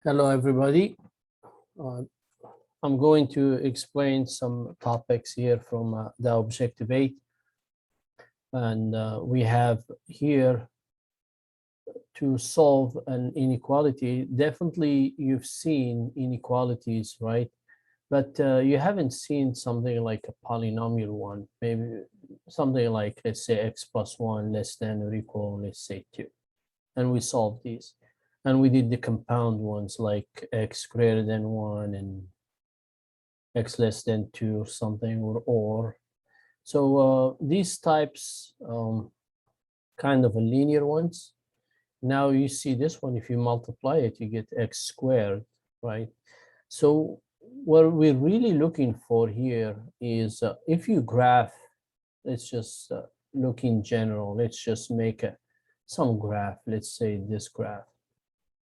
Hello, everybody. Uh, I'm going to explain some topics here from the Objective 8. And we have here to solve an inequality. Definitely, you've seen inequalities, right? But you haven't seen something like a polynomial one, maybe something like, let's say, x plus 1 less than or equal, let's say, 2. And we solved these. And we did the compound ones like x greater than 1 and x less than 2 or something, or. So these types, kind of a linear ones. Now you see this one, if you multiply it, you get x squared, right? So what we're really looking for here is if you graph, let's just look in general, let's just make some graph, let's say this graph,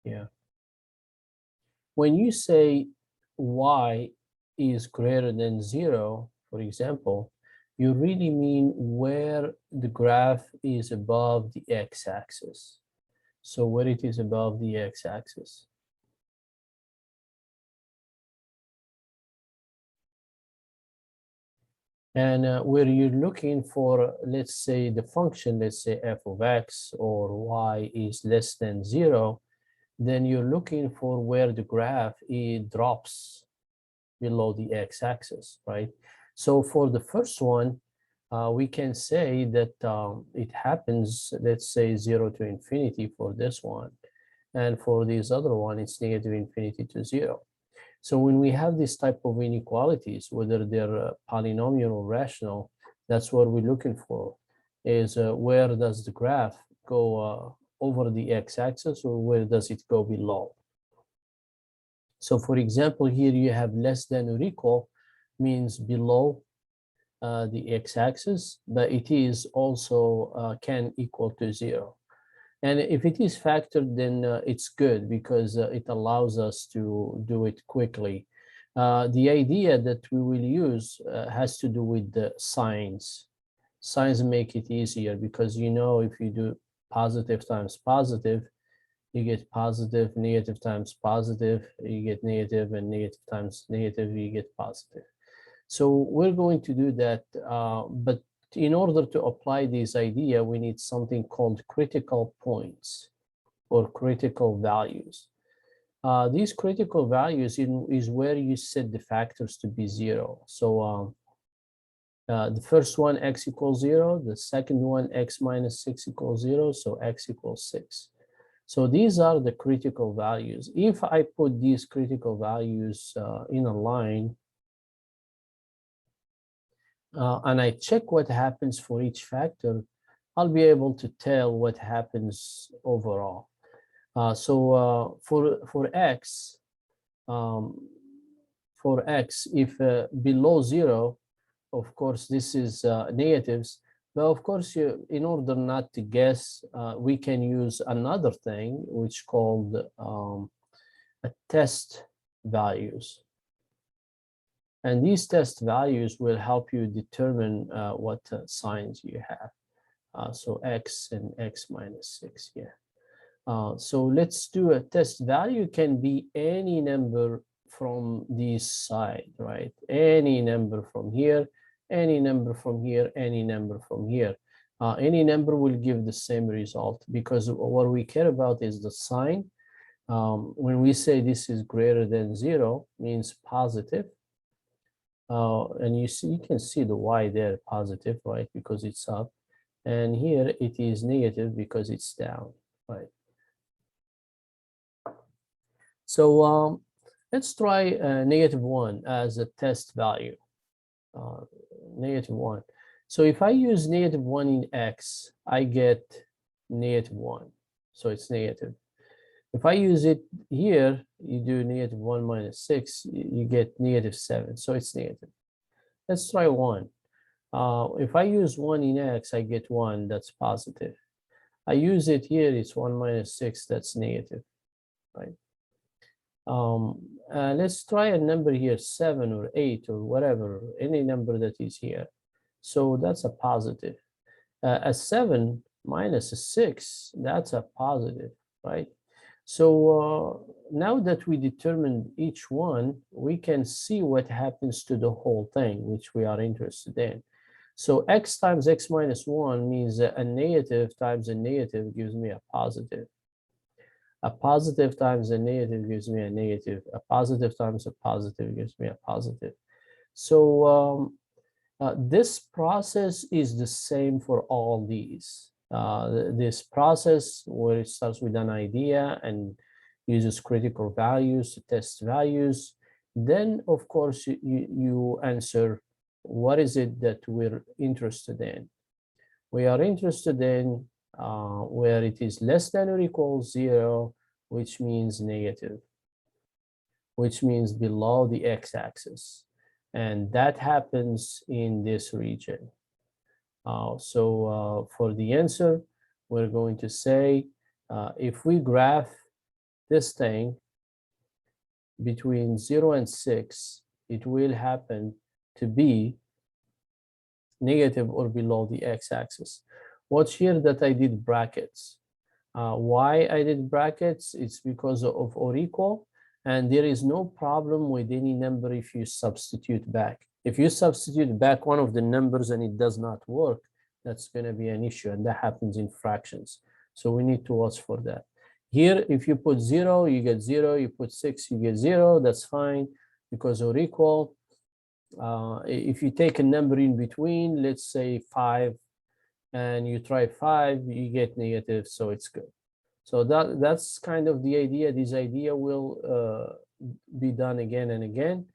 yeah. When you say y is greater than 0, for example, you really mean where the graph is above the x-axis. So where it is above the x-axis. And where you're looking for, let's say the function, let's say f of x or y is less than 0, then you're looking for where the graph drops below the x-axis, right? So for the first one, we can say that it happens, let's say 0 to infinity for this one. And for this other one, it's negative infinity to 0. So when we have this type of inequalities, whether they're polynomial or rational, that's what we're looking for, is where does the graph go over the x-axis or where does it go below? So for example, here you have less than or equal means below the x-axis, but it is also can equal to 0. And if it is factored, then it's good because it allows us to do it quickly. The idea that we will use has to do with the signs. Signs make it easier because, you know, if you do positive times positive, you get positive, negative times positive, you get negative, and negative times negative, you get positive. So we're going to do that, but in order to apply this idea, we need something called critical points or critical values. These critical values is where you set the factors to be 0. So the first one, x equals 0, the second one, x minus 6 equals 0, so x equals 6. So these are the critical values. If I put these critical values in a line, and I check what happens for each factor, I'll be able to tell what happens overall. So for x, if below 0, of course, this is negatives. But of course, in order not to guess, we can use another thing, which called a test values. And these test values will help you determine what signs you have. So x and x minus 6 here. So let's do a test value can be any number from this side, right? Any number from here, any number from here, any number from here. Any number will give the same result because what we care about is the sign. When we say this is greater than 0, means positive. And you can see the y there positive, right? Because it's up. And here it is negative because it's down, right? So let's try -1 as a test value. -1. So if I use -1 in x, I get -1. So it's negative. If I use it here, you do -1 minus 6, you get -7. So it's negative. Let's try 1. If I use 1 in x, I get 1, that's positive. I use it here, it's 1 minus 6, that's negative, right? Let's try a number here, 7 or 8 or whatever, any number that is here. So that's a positive. A 7 minus a 6, that's a positive, right? So now that we determined each one, we can see what happens to the whole thing, which we are interested in. So x times x minus 1 means that a negative times a negative gives me a positive. A positive times a negative gives me a negative. A positive times a positive gives me a positive. So this process is the same for all these. This process where it starts with an idea and uses critical values to test values. Then, of course, you answer what is it that we're interested in. We are interested in where it is less than or equals 0, which means negative, which means below the x-axis. And that happens in this region. So for the answer, we're going to say if we graph this thing between 0 and 6, it will happen to be negative or below the x-axis. Watch here that I did brackets. Why I did brackets? It's because of or equal, and there is no problem with any number if you substitute back. If you substitute back one of the numbers and it does not work, that's going to be an issue, and that happens in fractions. So we need to watch for that. Here, if you put 0, you get 0. You put 6, you get 0. That's fine because or equal. If you take a number in between, let's say 5, and you try 5, you get negative, so it's good. So that's kind of the idea. This idea will be done again and again.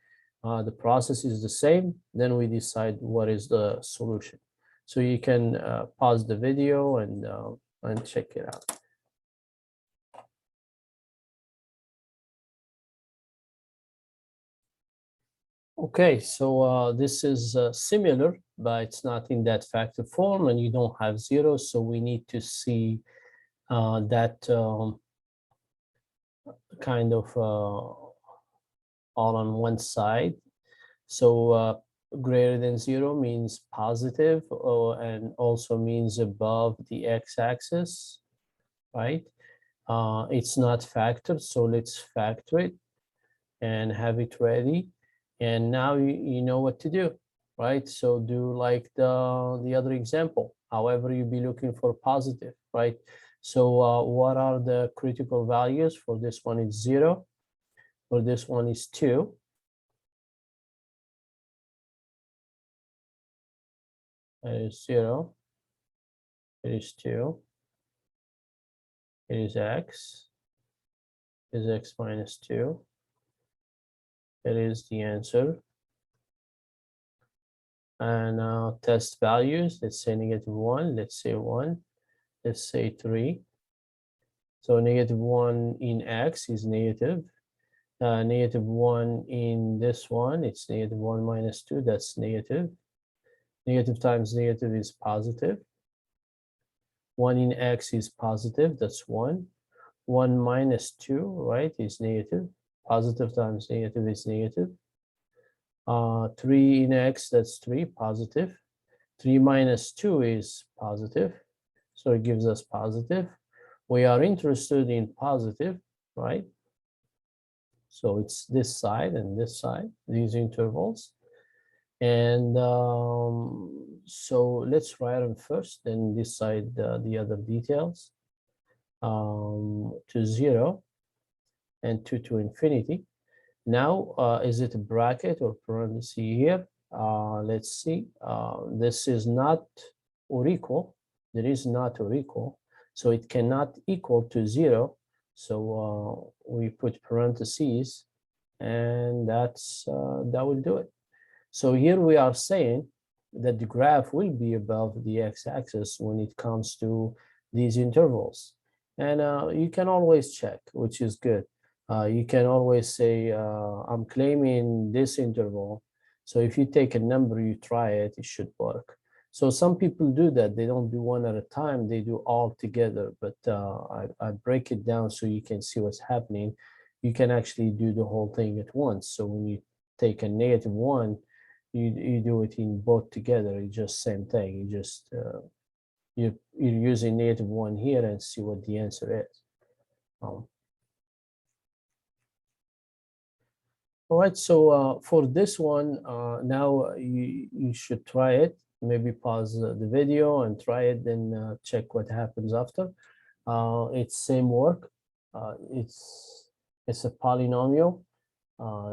The process is the same. Then we decide what is the solution. So you can pause the video and check it out. Okay, so this is similar, but it's not in that factor form, and you don't have 0, so we need to see that kind of all on one side. So greater than 0 means positive, and also means above the x-axis, right? It's not factored, so let's factor it and have it ready. And now you know what to do, right? So do like the other example. However, you'll be looking for positive, right? So what are the critical values? For this one, it's 0. For this one is 2. It is 0. It is 2. It is x. It is x minus 2. It is the answer. And now test values. Let's say -1. Let's say 1. Let's say 3. So -1 in x is negative. -1 in this one, it's -1 minus 2. That's negative. Negative times negative is positive. 1 in x is positive. That's 1. 1 minus 2, right, is negative. Positive times negative is negative. 3 in x, that's 3, positive. 3 minus 2 is positive, so it gives us positive. We are interested in positive, right? So it's this side and this side, these intervals. And so let's write them first, then decide the other details. To 0 and 2 to infinity. Now, is it a bracket or parenthesis here? Let's see. This is not or equal. There is not or equal. So it cannot equal to 0. So we put parentheses, and that will do it. So here we are saying that the graph will be above the x-axis when it comes to these intervals. And you can always check, which is good. You can always say, I'm claiming this interval. So if you take a number, you try it, it should work. So some people do that. They don't do one at a time. They do all together. But I break it down so you can see what's happening. You can actually do the whole thing at once. So when you take a -1, you do it in both together. It's just same thing. You just you're using -1 here and see what the answer is. All right, so for this one, now you should try it. Maybe pause the video and try it, then check what happens after. It's same work. It's a polynomial.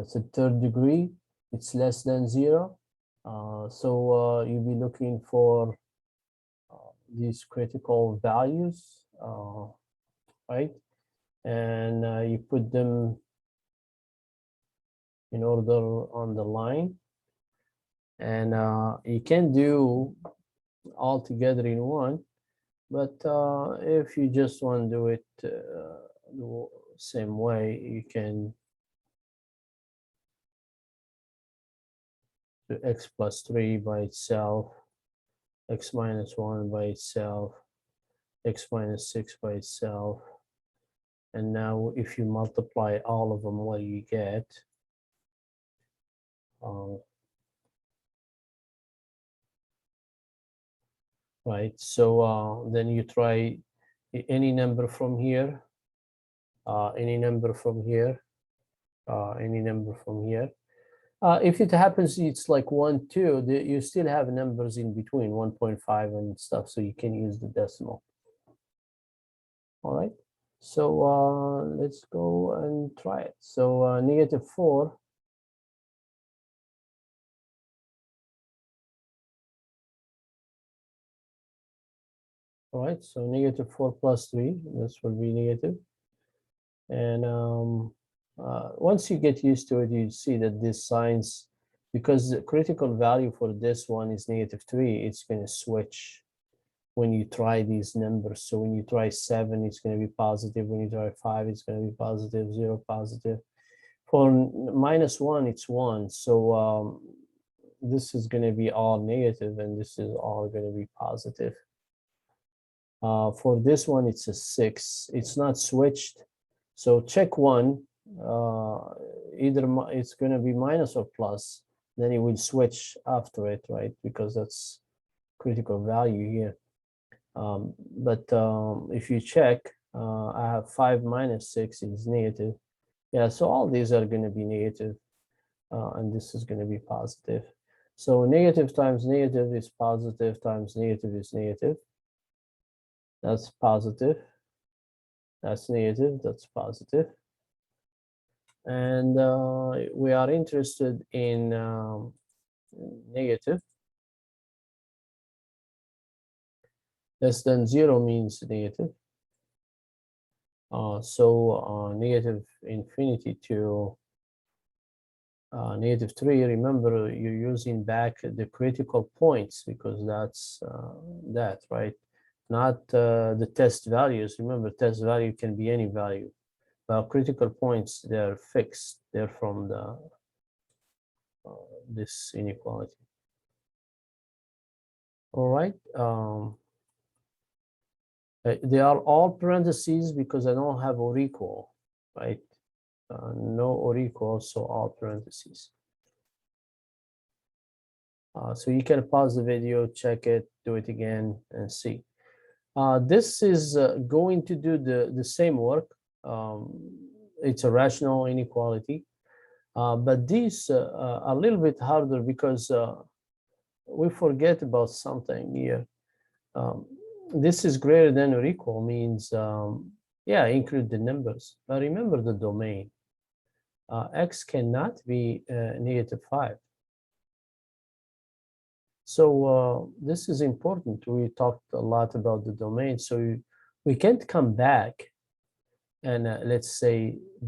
It's a third degree. It's less than 0. So you'll be looking for these critical values, right? And you put them in order on the line. And you can do all together in one, but if you just want to do it the same way, you can do x plus 3 by itself, x minus 1 by itself, x minus 6 by itself. And now if you multiply all of them, what do you get? Right, so then you try any number from here, any number from here, any number from here. If it happens it's like 1, 2, you still have numbers in between 1.5 and stuff, so you can use the decimal. All right, so let's go and try it. So -4 all right, so -4 plus 3, this will be negative. And once you get used to it, you see that these signs, because the critical value for this one is -3, it's going to switch when you try these numbers. So when you try 7, it's going to be positive. When you try 5, it's going to be positive, 0 positive. For -1, it's 1. So this is going to be all negative, and this is all going to be positive. For this one, it's a 6. It's not switched. So check one, either it's going to be minus or plus, then it will switch after it, right? Because that's critical value here. But if you check, I have 5 minus 6 is negative. Yeah, so all these are going to be negative, and this is going to be positive. So negative times negative is positive, times negative is negative. That's positive. That's negative, that's positive. And we are interested in negative. Less than 0 means negative. So negative infinity to -3. Remember, you're using back the critical points, because that's that, right? Not the test values. Remember, test value can be any value. Critical points, they're fixed. They're from the this inequality. All right. They are all parentheses because I don't have or equal, right? No or equal, so all parentheses. So you can pause the video, check it, do it again, and see. This is going to do the same work. It's a rational inequality. But these are a little bit harder because we forget about something here. This is greater than or equal means, yeah, include the numbers. But remember the domain. X cannot be -5. So this is important. We talked a lot about the domain. So we can't come back and let's say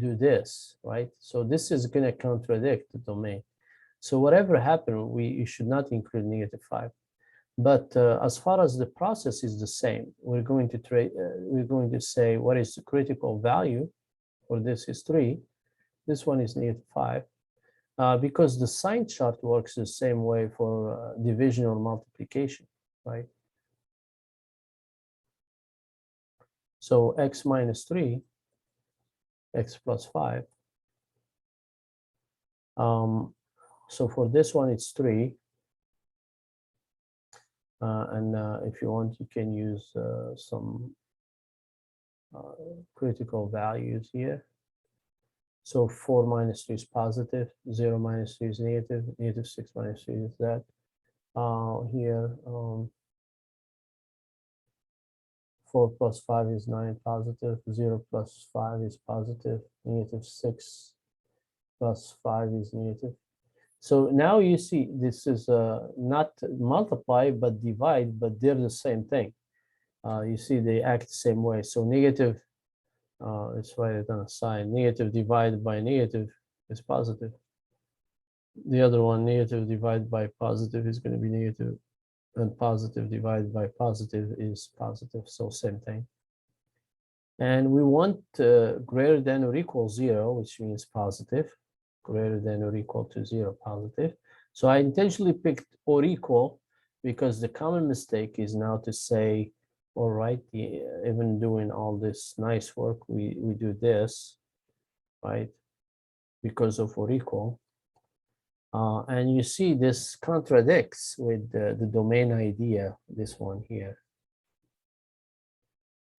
do this, right? So this is going to contradict the domain. So whatever happened, you should not include -5. But as far as the process is the same, we're going to say what is the critical value for this is 3. This one is -5. Because the sign chart works the same way for division or multiplication, right? So x minus 3, x plus 5. So for this one, it's 3. And if you want, you can use some critical values here. So 4 minus 3 is positive, 0 minus 3 is negative, negative 6 minus 3 is that. Here, 4 plus 5 is 9 positive, 0 plus 5 is positive, negative 6 plus 5 is negative. So now you see this is not multiply but divide, but they're the same thing. You see they act the same way. So negative, let's write it on a sign, negative divided by negative is positive. The other one, negative divided by positive, is going to be negative, and positive divided by positive is positive, so same thing. And we want greater than or equal 0, which means positive, greater than or equal to 0, positive. So I intentionally picked or equal because the common mistake is now to say, all right, even doing all this nice work, we do this, right, because of or equal. And you see this contradicts with the domain idea, this one here.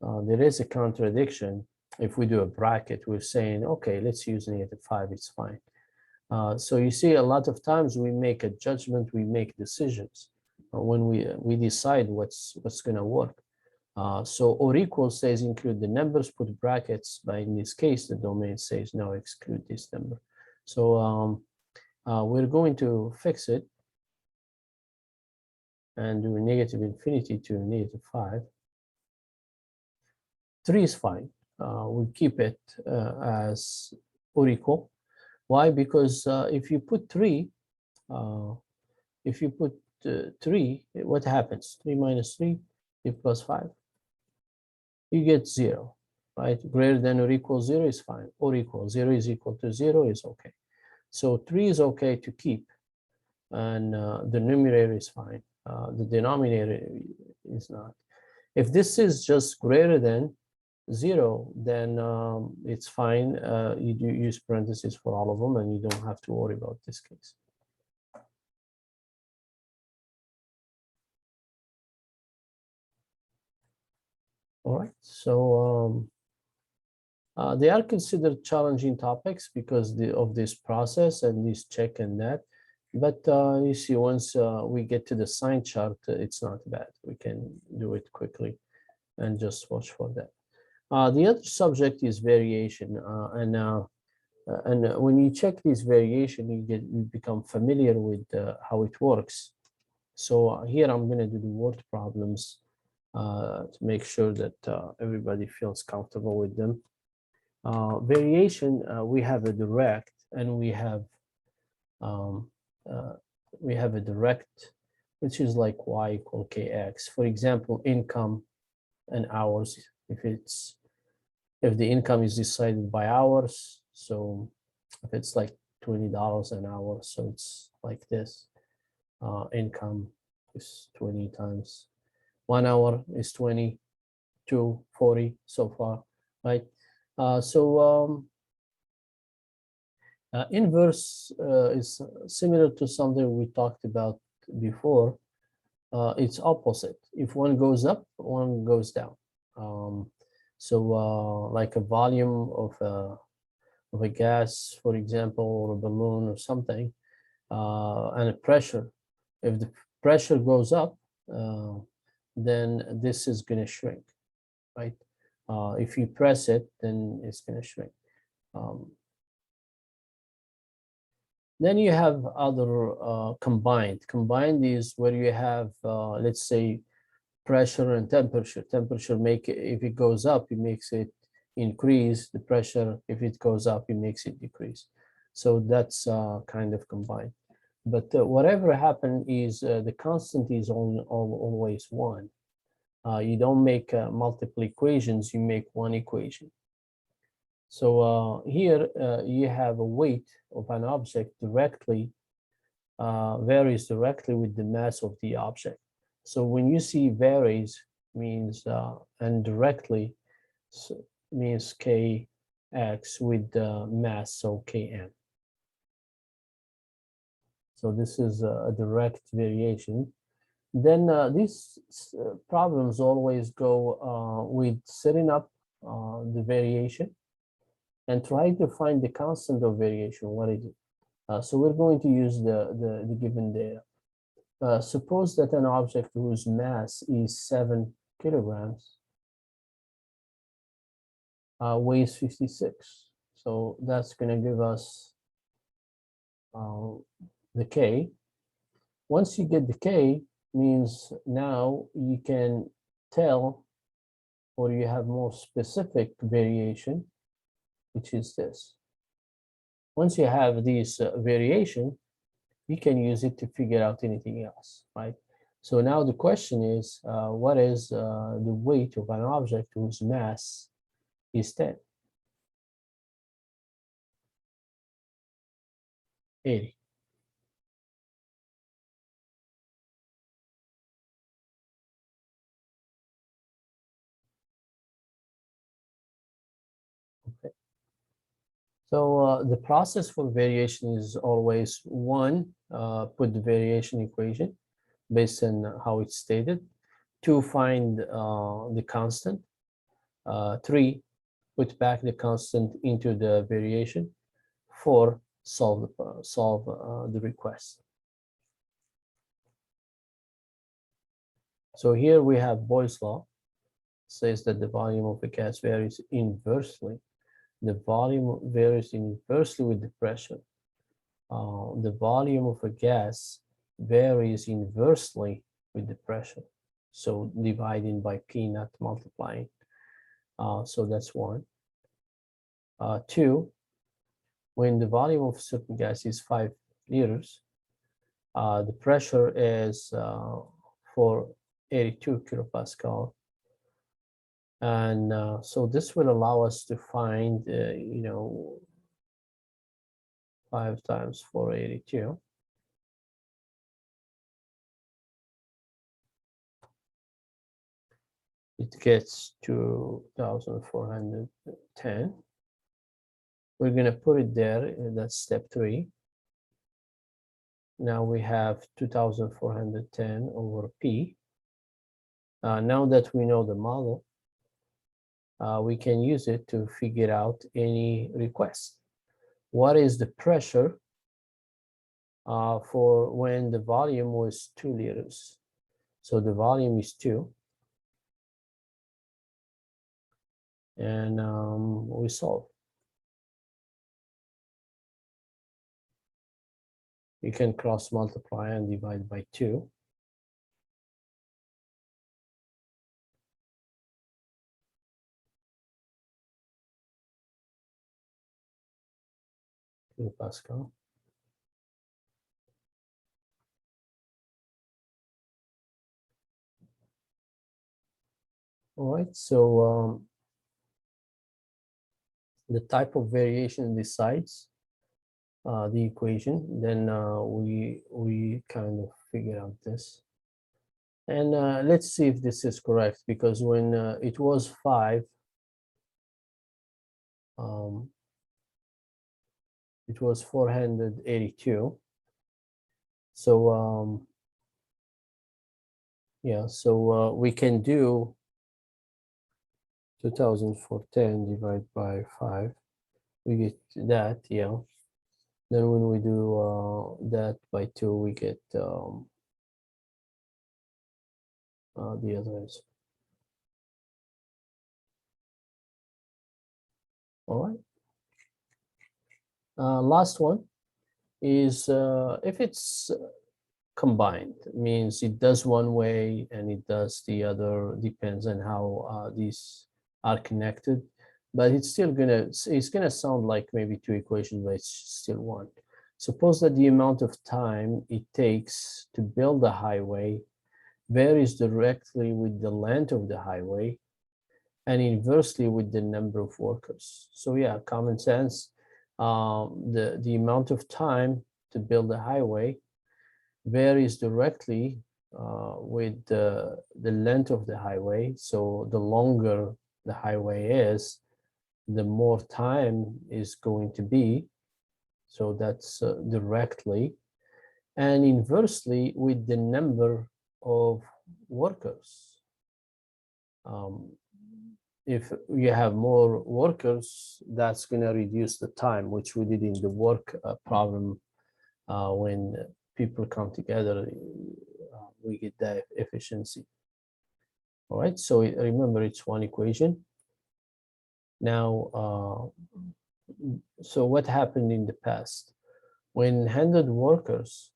There is a contradiction. If we do a bracket, we're saying, okay, let's use -5, it's fine. So you see a lot of times we make a judgment, we make decisions when we decide what's going to work. So or equal says include the numbers, put brackets, but in this case, the domain says no, exclude this number. So we're going to fix it and do negative infinity to -5. 3 is fine. We keep it as or equal. Why? Because if you put 3, if you put 3, what happens? 3 minus 3, 3 plus 5. You get 0, right? Greater than or equal 0 is fine. Or equal 0 is equal to 0 is okay. So 3 is okay to keep, and the numerator is fine. The denominator is not. If this is just greater than 0, then it's fine. You do use parentheses for all of them, and you don't have to worry about this case. All right, so they are considered challenging topics because of this process and this check and that. But you see, once we get to the sign chart, it's not bad. We can do it quickly and just watch for that. The other subject is variation, and when you check this variation, you become familiar with how it works. So here I'm going to do the word problems to make sure that everybody feels comfortable with them. Variation, we have a direct, and we have a direct, which is like y equal kx. For example, income and hours. If the income is decided by hours, so if it's like $20 an hour, so it's like this. Income is 20 times 1 hour is 20 to 40 so far, right? Inverse is similar to something we talked about before. It's opposite. If one goes up, one goes down. Like a volume of a gas, for example, or a balloon or something, and a pressure. If the pressure goes up, then this is going to shrink, right? If you press it, then it's going to shrink. Then you have other combined. Combined is where you have, let's say, pressure and temperature. Temperature if it goes up, it makes it increase. The pressure, if it goes up, it makes it decrease. So that's kind of combined. But whatever happened is the constant is always 1. You don't make multiple equations, you make one equation. So here you have a weight of an object directly varies directly with the mass of the object. So when you see varies means and directly means kx with the mass, so kn. So this is a direct variation. Then these problems always go with setting up the variation. and try to find the constant of variation. What is it? So we're going to use the given data. Suppose that an object whose mass is 7 kilograms weighs 56. So that's going to give us the K. Once you get the K, means now you can tell, or you have more specific variation, which is this. Once you have this variation, you can use it to figure out anything else, right? So now the question is, what is the weight of an object whose mass is 10? 80. Okay. So the process for variation is always one, put the variation equation based on how it's stated. Two, find the constant. Three, put back the constant into the variation. Four, solve the request. So here we have Boyle's law, says that the volume of a gas varies inversely. The volume varies inversely with the pressure. The volume of a gas varies inversely with the pressure. So dividing by P, not multiplying. So that's one. Two, when the volume of a certain gas is 5 liters, the pressure is 482 kilopascal. And so this will allow us to find, 5 times 482. It gets to 2,410. We're going to put it there, and that's step 3. Now we have 2,410 over P. Now that we know the model, we can use it to figure out any request. What is the pressure for when the volume was 2 liters? So the volume is 2. And we solve. You can cross multiply and divide by 2. Pascal. All right, so the type of variation decides the equation. Then we kind of figure out this. And let's see if this is correct, because when it was 5, it was 482. So yeah, so we can do 2,410 divided by 5. We get that, yeah. Then when we do that by 2, we get the other answer. All right. Last one is if it's combined, means it does one way and it does the other, depends on how these are connected, but it's gonna sound like maybe 2 equations, but it's still one. Suppose that the amount of time it takes to build a highway varies directly with the length of the highway and inversely with the number of workers. So yeah, common sense. The amount of time to build a highway varies directly with the length of the highway. So the longer the highway is, the more time is going to be. So that's directly, and inversely with the number of workers. if you have more workers, that's going to reduce the time, which we did in the work problem. When people come together, we get that efficiency. All right, so remember it's one equation. Now, so what happened in the past? When 100 workers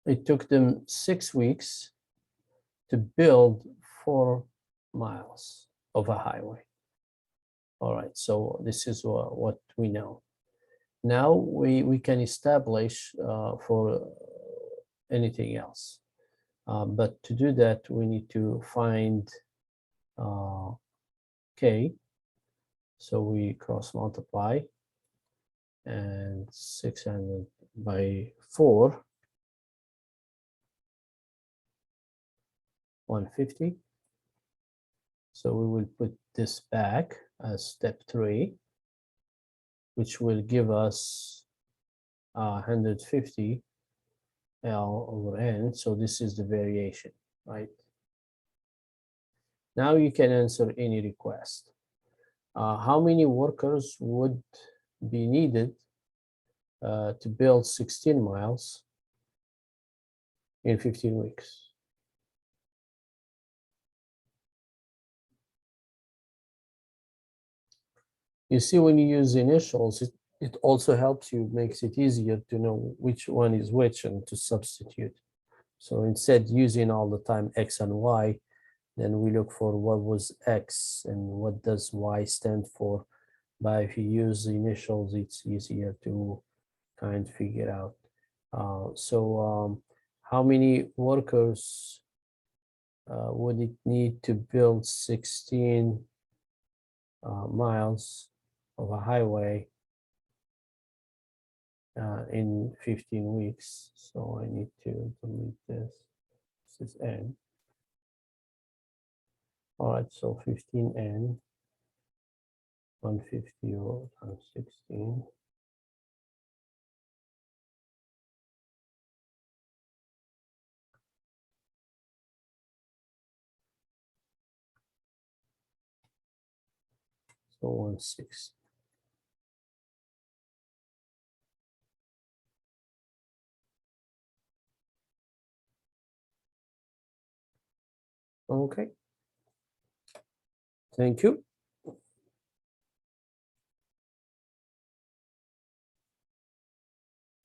it took them 6 weeks to build 4 miles of a highway. All right, so this is what we know. Now we can establish for anything else. But to do that, we need to find K. So we cross multiply, and 600 by 4, 150. So we will put this back as step 3, which will give us 150 L over N. So this is the variation, right? Now you can answer any request. How many workers would be needed to build 16 miles in 15 weeks? You see, when you use initials, it also helps you, makes it easier to know which one is which and to substitute. So instead using all the time X and Y, then we look for what was X and what does Y stand for. But if you use the initials, it's easier to kind of figure out. How many workers would it need to build 16 miles of a highway in 15 weeks? So I need to delete this. This is N. All right, so 15N, 150 times 16. So 160. Okay. Thank you.